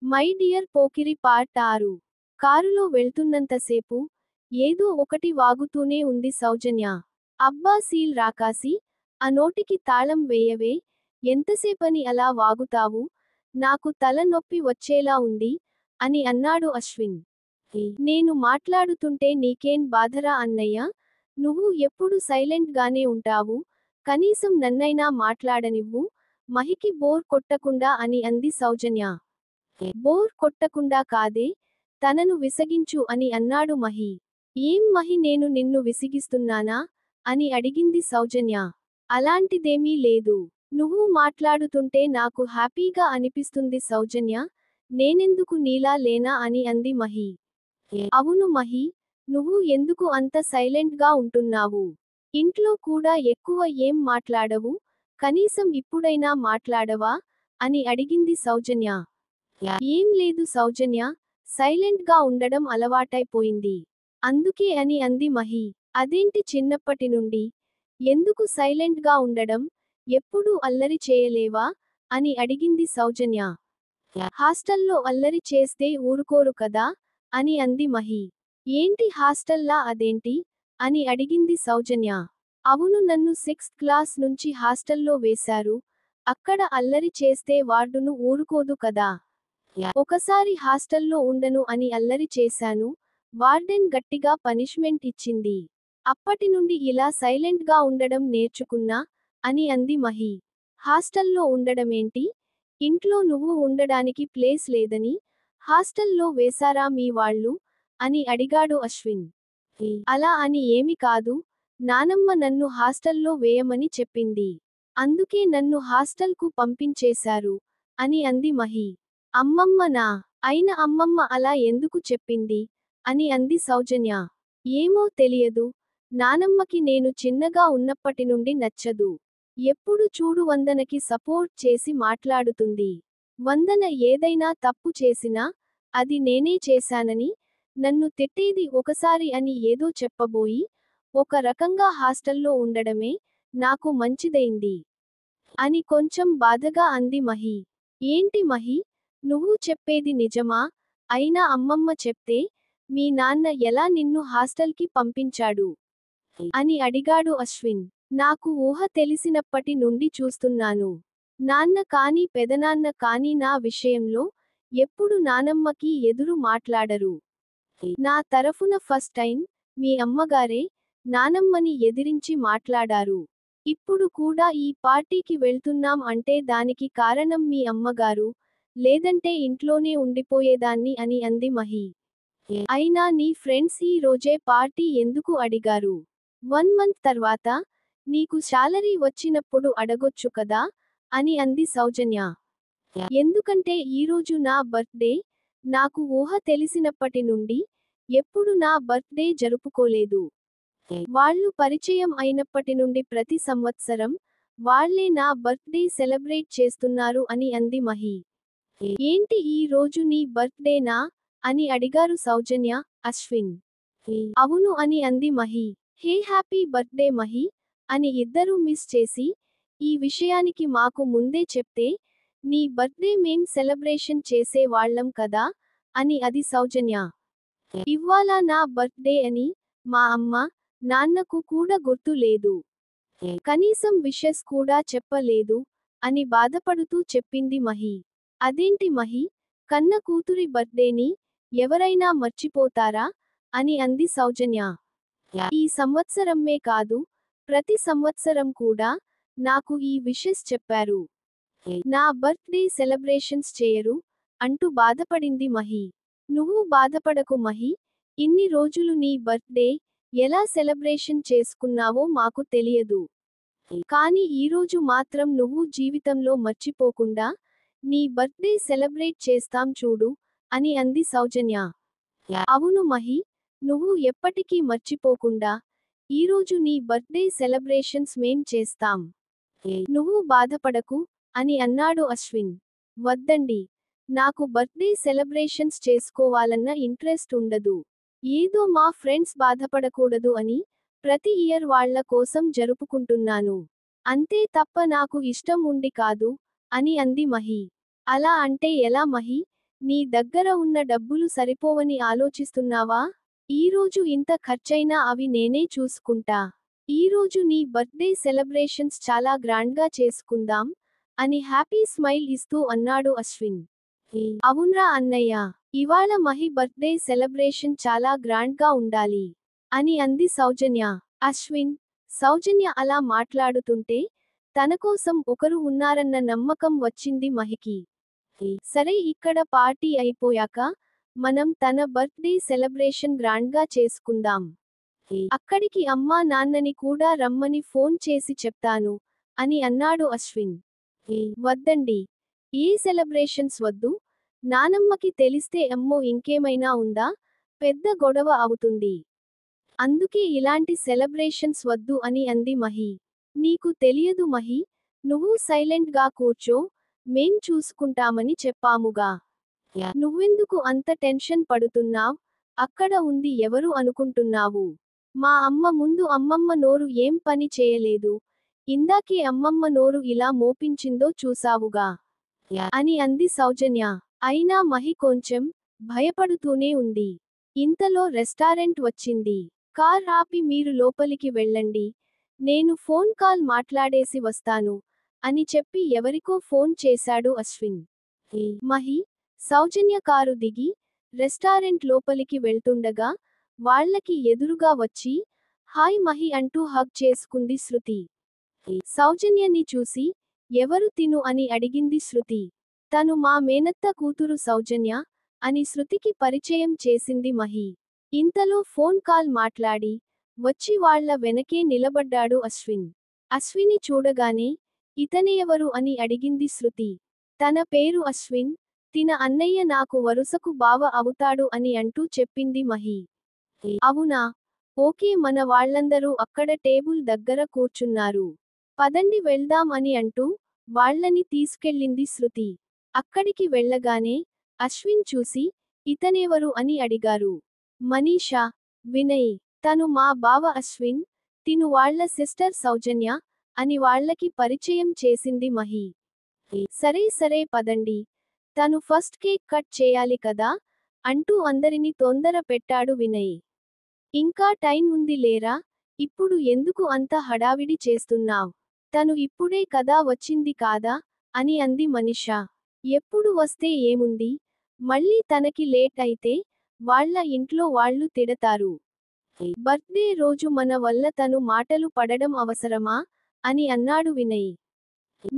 My dear Pokiri part 6. కారులో వెళ్తున్నంతసేపు ఏదో ఒకటి వాగుతూనే ఉంది సౌజన్య. అబ్బా సీల్ రాకాసి, ఆ నోటికి తాళం వేయవే, ఎంతసేపని అలా వాగుతావు, నాకు తల నొప్పి వచ్చేలా ఉంది అని అన్నాడు అశ్విన్. నేను మాట్లాడుతుంటే నీకేం బాధరా అన్నయ్య, నువ్వు ఎప్పుడు సైలెంట్ గానే ఉంటావు, కనీసం నన్నైనా మాట్లాడనివ్వు, మహికి బోర్ కొట్టకుండా అని అంది సౌజన్య. బోర్ కొట్టకుండా కాదే, తనను విసిగించు అని అన్నాడు మహి. ఏం మహి, నేను నిన్ను విసిగిస్తున్నానా అని అడిగింది సౌజన్య. అలాంటిదేమీ లేదు, నువ్వు మాట్లాడుతుంటే నాకు హ్యాపీగా అనిపిస్తుంది సౌజన్య, నేనెందుకు నీలా లేనా అని అంది మహి. అవును మహి, నువ్వు ఎందుకు అంత సైలెంట్ గా ఉంటున్నావు, ఇంట్లో కూడా ఎక్కువ ఏం మాట్లాడవు, కనీసం ఇప్పుడైనా మాట్లాడవా అని అడిగింది సౌజన్య. ఏం లేదు సౌజన్య, సైలెంట్ గా ఉండడం అలవాటైపోయింది, అందుకే అని అంది మహి. అదేంటి చిన్నప్పటి నుండి ఎందుకు సైలెంట్ గా ఉండడం, ఎప్పుడూ అల్లరి చేయలేవా అని అడిగింది సౌజన్య. హాస్టల్లో అల్లరి చేస్తే ఊరుకోరు కదా అని అంది మహి. ఏంటి హాస్టల్లా, అదేంటి అని అడిగింది సౌజన్య. అవును, నన్ను 6th క్లాస్ నుంచి హాస్టల్లో వేశారు, అక్కడ అల్లరి చేస్తే వార్డును ఊరుకోదు కదా. ఒకసారి హాస్టల్లో ఉండను అని అల్లరి చేశాను, వార్డెన్ గట్టిగా పనిష్మెంట్ ఇచ్చింది, అప్పటి నుండి ఇలా సైలెంట్ గా ఉండడం నేర్చుకున్నా అని అంది మహి. హాస్టల్లో ఉండడమేంటి, ఇంట్లో నువ్వు ఉండడానికి ప్లేస్ లేదని హాస్టల్లో వేశారా మీ వాళ్ళు అని అడిగాడు అశ్విన్. అలా అని ఏమి కాదు, నానమ్మ నన్ను హాస్టల్లో వేయమని చెప్పింది, అందుకే నన్ను హాస్టల్కు పంపించేశారు అని అంది మహి. అమ్మమ్మనా, అయిన అమ్మమ్మ అలా ఎందుకు చెప్పింది అని అంది సౌజన్య. ఏమో తెలియదు, నానమ్మకి నేను చిన్నగా ఉన్నప్పటి నుండి నచ్చదు, ఎప్పుడు చూడు వందనకి సపోర్ట్ చేసి మాట్లాడుతుంది, వందన ఏదైనా తప్పు చేసినా అది నేనే చేశానని నన్ను తిట్టేది, ఒకసారి అని ఏదో చెప్పబోయి ఒక రకంగా హాస్టల్లో ఉండడమే నాకు మంచిదైంది అని కొంచెం బాధగా అంది మహి. ఏంటి మహి, నువ్వు చెప్పేది నిజమా, అయినా అమ్మమ్మ చెప్తే మీ నాన్న ఎలా నిన్ను హాస్టల్కి పంపించాడు అని అడిగాడు అశ్విన్. నాకు ఊహ తెలిసినప్పటి నుండి చూస్తున్నాను, నాన్న కానీ పెదనాన్న కానీ నా విషయంలో ఎప్పుడు నానమ్మకి ఎదురు మాట్లాడరు, నా తరఫున ఫస్ట్ టైం మీ అమ్మగారే నానమ్మని ఎదిరించి మాట్లాడారు, ఇప్పుడు కూడా ఈ పార్టీకి వెళ్తున్నాం అంటే దానికి కారణం మీ అమ్మగారు, లేదంటే ఇంట్లోనే ఉండిపోయేదాన్ని అని అంది మహి. అయినా నీ ఫ్రెండ్స్ ఈ రోజే పార్టీ ఎందుకు అడిగారు, 1 మంత్ తర్వాత నీకు శాలరీ వచ్చినప్పుడు అడగొచ్చు కదా అని అంది సౌజన్య. ఎందుకంటే ఈరోజు నా బర్త్డే, నాకు ఊహ తెలిసినప్పటి నుండి ఎప్పుడు నా బర్త్డే జరుపుకోలేదు, వాళ్ళు పరిచయం అయినప్పటి నుండి ప్రతి సంవత్సరం వాళ్ళే నా బర్త్డే సెలబ్రేట్ చేస్తున్నారు అని అంది మహి. ఏంటి ఈ రోజు నీ బర్త్డేనా అని అడిగారు సౌజన్య, అశ్విన్. అవును అని అంది Mahi. Hey happy birthday Mahi అని ఇద్దరూ మిస్ చేసి, ఈ విషయానికి మాకు ముందే చెప్తే నీ బర్త్డే మేం సెలబ్రేషన్ చేసే వాళ్ళం కదా అని అది సౌజన్య. ఇవ్వాళ నా బర్త్డే అని మా అమ్మ నాన్నకు కూడా గుర్తు లేదు, కనీసం విషెస్ కూడా చెప్పలేదు అని బాధపడుతూ చెప్పింది మహి. అదేంటి మహి, కన్న కూతురి బర్త్డేని ఎవరైనా మర్చిపోతారా అని అంది సౌజన్య. ఈ సంవత్సరమే కాదు, ప్రతి సంవత్సరం కూడా నాకు ఈ విషెస్ చెప్పారు, నా బర్త్డే సెలబ్రేషన్స్ చేయరు అంటూ బాధపడింది మహి. నువ్వు బాధపడకు మహి, ఇన్ని రోజులు నీ బర్త్డే ఎలా సెలబ్రేషన్ చేసుకున్నావో మాకు తెలియదు, కానీ ఈరోజు మాత్రం నువ్వు జీవితంలో మర్చిపోకుండా నీ బర్త్డే సెలబ్రేట్ చేస్తాం చూడు అని అంది సౌజన్య. అవును మహి, నువ్వు ఎప్పటికీ మర్చిపోకుండా ఈరోజు నీ బర్త్డే సెలబ్రేషన్స్ మేం చేస్తాం, నువ్వు బాధపడకు అని అన్నాడు అశ్విన్. వద్దండి, నాకు బర్త్డే సెలబ్రేషన్స్ చేసుకోవాలన్న ఇంట్రెస్ట్ ఉండదు, ఏదో మా ఫ్రెండ్స్ బాధపడకూడదు అని ప్రతి ఇయర్ వాళ్ళ కోసం జరుపుకుంటున్నాను, అంతే తప్ప నాకు ఇష్టం ఉండి కాదు అని అంది మహి. అలా అంటే ఎలా మహి, నీ దగ్గర ఉన్న డబ్బులు సరిపోవని ఆలోచిస్తున్నావా? ఈరోజు ఇంత ఖర్చైనా అవి నేనే చూసుకుంటా. ఈరోజు నీ బర్త్డే సెలబ్రేషన్స్ చాలా గ్రాండ్గా చేసుకుందాం అని హ్యాపీ స్మైల్ ఇస్తూ అన్నాడు అశ్విన్. అవున్రా అన్నయ్య. ఇవాళ మహి బర్త్డే సెలబ్రేషన్ చాలా గ్రాండ్గా ఉండాలి అని అంది సౌజన్య. అశ్విన్, సౌజన్య అలా మాట్లాడుతుంటే తనకోసం ఒకరు ఉన్నారన్న నమ్మకం వచ్చింది మహికి. సరే, ఇక్కడ పార్టీ అయిపోయాక మనం తన బర్త్డే సెలబ్రేషన్ గ్రాండ్గా చేసుకుందాం. అక్కడికి అమ్మా నాన్నని కూడా రమ్మని ఫోన్ చేసి చెప్తాను అని అన్నాడు అశ్విన్. వద్దండి. ఏ సెలబ్రేషన్స్ వద్దు. నానమ్మకి తెలిస్తే అమ్మో ఇంకేమైనా ఉందా, పెద్ద గొడవ అవుతుంది. అందుకే ఇలాంటి సెలబ్రేషన్స్ వద్దు అని అంది మహి. నీకు తెలియదు మహి, నువ్వు సైలెంట్ గా కూర్చో, మేం చూసుకుంటామని చెప్పాముగా. నువ్వెందుకు అంత టెన్షన్ పడుతున్నావ్? అక్కడ ఉంది ఎవరు అనుకుంటున్నావు? మా అమ్మ ముందు అమ్మమ్మ నోరు ఏం పని చేయలేదు. ఇందాకే అమ్మమ్మ నోరు ఇలా మోపించిందో చూసావుగా అని అంది సౌజన్య. అయినా మహి కొంచెం భయపడుతూనే ఉంది. ఇంతలో రెస్టారెంట్ వచ్చింది. కార్ ఆపి మీరు లోపలికి వెళ్ళండి, నేను ఫోన్ కాల్ మాట్లాడేసి వస్తాను అని చెప్పి ఎవరికో ఫోన్ చేశాడు అశ్విన్. మహి, సౌజన్య కారు దిగి రెస్టారెంట్ లోపలికి వెళ్తుండగా వాళ్ళకి ఎదురుగా వచ్చి హాయ్ మహి అంటూ హగ్ చేసుకుంది శృతి. సౌజన్యని చూసి ఎవరు తిను అని అడిగింది శృతి. తను మా మేనత్త కూతురు సౌజన్య అని శృతికి పరిచయం చేసింది మహి. ఇంతలో ఫోన్ కాల్ మాట్లాడి వచ్చి వాళ్ళ వెనకే నిలబడ్డాడు అశ్విన్. అశ్విని చూడగానే ఇతనే ఎవరు అని అడిగింది శృతి. తన పేరు అశ్విన్, తిన అన్నయ్య, నాకు వరుసకు బావ అవుతాడు అని అంటూ చెప్పింది మహి. అవునా, ఓకే, మన వాళ్ళందరూ అక్కడ టేబుల్ దగ్గర కూర్చున్నారు. పదండి వెళ్దాం అని అంటూ వాళ్ళని తీసుకెళ్ళింది శృతి. అక్కడికి వెళ్ళగానే అశ్విన్ చూసి ఇతనెవరు అని అడిగారు. మనీషా, వినయ్. తను మా బావ అశ్విన్, తిను వాళ్ళ సిస్టర్ సౌజన్య అని వాళ్ళకి పరిచయం చేసింది మహి. సరే సరే పదండి, తను ఫస్ట్ కేక్ కట్ చేయాలి కదా అంటూ అందరిని తొందర పెట్టాడు వినయ్. ఇంకా టైం ఉంది లేరా, ఇప్పుడు ఎందుకు అంత హడావిడి చేస్తున్నావ్? తను ఇప్పుడే కదా వచ్చింది కాదా అని అంది మనీషా. ఎప్పుడు వస్తే ఏముంది, మళ్ళీ తనకి లేట్ అయితే వాళ్ళ ఇంట్లో వాళ్ళు తిడతారు. బర్త్డే రోజు మన వల్ల తను మాటలు పడడం అవసరమా అని అన్నాడు వినయ్.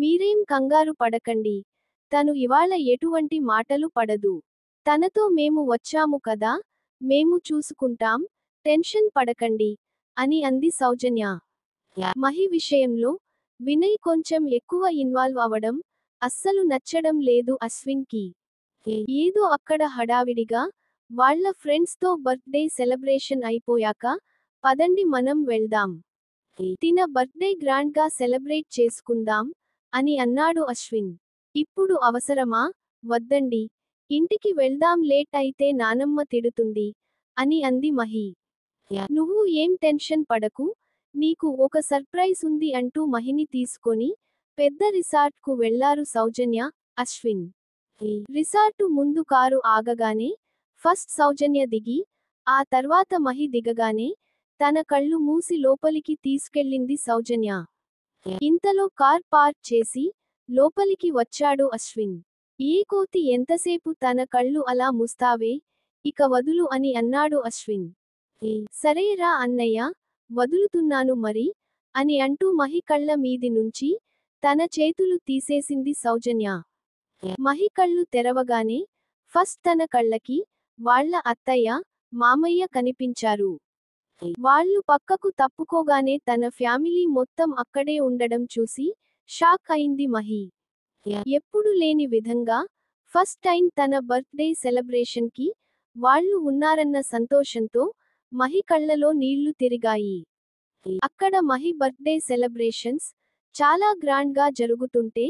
మీరేం కంగారు పడకండి, తను ఇవాళ ఎటువంటి మాటలు పడదు. తనతో మేము వచ్చాము కదా, మేము చూసుకుంటాం, టెన్షన్ పడకండి అని అంది సౌజన్య. మహి విషయంలో వినయ్ కొంచెం ఎక్కువ ఇన్వాల్వ్ అవడం అస్సలు నచ్చడం లేదు అశ్విన్ కి. ఏదో అక్కడ హడావిడిగా వాళ్ళ ఫ్రెండ్స్ తో బర్త్డే సెలబ్రేషన్ అయిపోయాక పదండి మనం వెళ్దాం, తిన బర్త్డే గ్రాండ్ గా సెలబ్రేట్ చేసుకుందాం అని అన్నాడు అశ్విన్. ఇప్పుడు అవసరమా? వద్దండి, ఇంటికి వెళ్దాం, లేట్ అయితే నానమ్మ తిడుతుంది అని అంది మహి. నువ్వు ఏం టెన్షన్ పడకు, నీకు ఒక సర్ప్రైజ్ ఉంది అంటూ మహిని తీసుకొని పెద్ద రిసార్ట్ కు వెళ్లారు సౌజన్య, అశ్విన్. రిసార్టు ముందు కారు ఆగగానే ఫస్ట్ సౌజన్య దిగి ఆ తర్వాత మహి దిగగానే తన కళ్ళు మూసి లోపలికి తీసుకెళ్ళింది సౌజన్య. ఇంతలో కార్ పార్క్ చేసి లోపలికి వచ్చాడు అశ్విన్. ఏ కోతి, ఎంతసేపు తన కళ్ళు అలా మూస్తావే, ఇక వదులు అని అన్నాడు అశ్విన్. సరేరా అన్నయ్య, వదులుతున్నాను మరి అని అంటూ మహి కళ్ళ మీది నుంచి తన చేతులు తీసేసింది సౌజన్య. మహి కళ్ళు తెరవగానే ఫస్ట్ తన కళ్ళకి వాళ్ళ అత్తయ్య, మామయ్య కనిపించారు. వాళ్ళు పక్కకు తప్పుకోగానే తన ఫ్యామిలీ మొత్తం అక్కడే ఉండడం చూసి షాక్ అయింది మహి. ఎప్పుడు లేని విధంగా ఫస్ట్ టైం తన బర్త్డే సెలబ్రేషన్ కి వాళ్ళు ఉన్నారన్న సంతోషంతో మహి కళ్ళలో నీళ్లు తిరిగాయి. అక్కడ మహి బర్త్డే సెలబ్రేషన్స్ చాలా గ్రాండ్ గా జరుగుతుంటే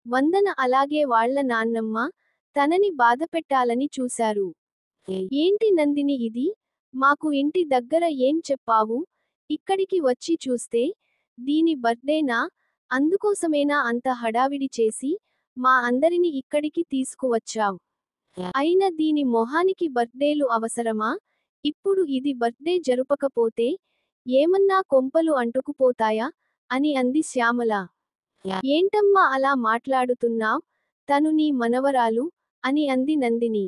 వందన అలాగే వాళ్ళ నాన్నమ్మ తనని బాధపెట్టాలని చూశారు. ఏంటి నందిని ఇది, మాకు ఇంటి దగ్గర ఏం చెప్పావు, ఇక్కడికి వచ్చి చూస్తే దీని బర్త్డేనా, అందుకోసమేనా అంత హడావిడి చేసి మా అందరిని ఇక్కడికి తీసుకువచ్చావ్? అయినా దీని మొహానికి బర్త్డేలు అవసరమా? ఇప్పుడు ఇది బర్త్డే జరుపకపోతే ఏమన్నా కొంపలు అంటుకుపోతాయా? అని అంది శ్యామల. ఏంటమ్మా అలా మాట్లాడుతున్నావ్? తను నీ మనవరాలు అని అంది నందిని.